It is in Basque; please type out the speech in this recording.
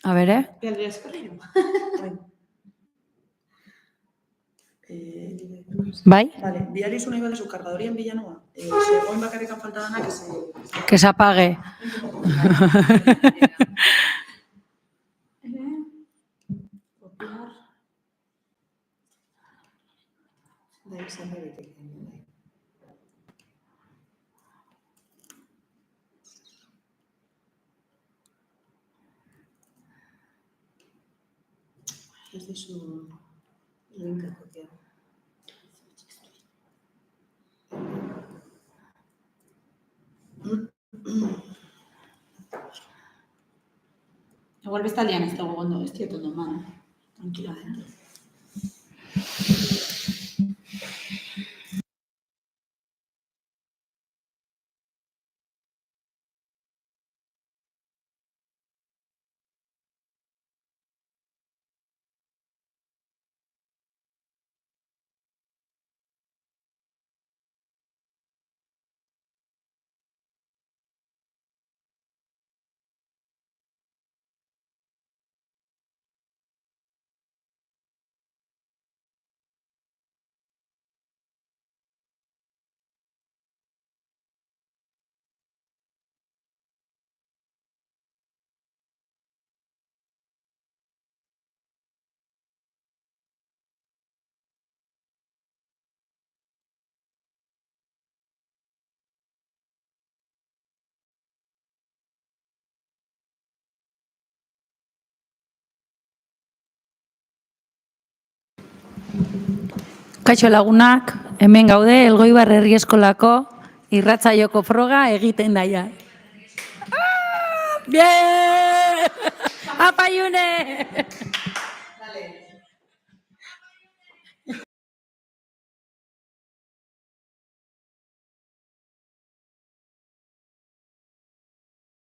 A bere. Bialdi eskorri. Bai? Vale, diarizu nahi balezu kargadorien bila noa. Segoen bakarrikan falta dana Que se apague. Copiar. Da izan da daiteke. Ez dizu linka kopiatu. Igual bestaldean ez dago ondo, ez diot ondo eman. Tranquila, Kaixo lagunak, hemen gaude Elgoibar Herri Eskolako irratzaioko froga egiten daia. Bien! Apa, June!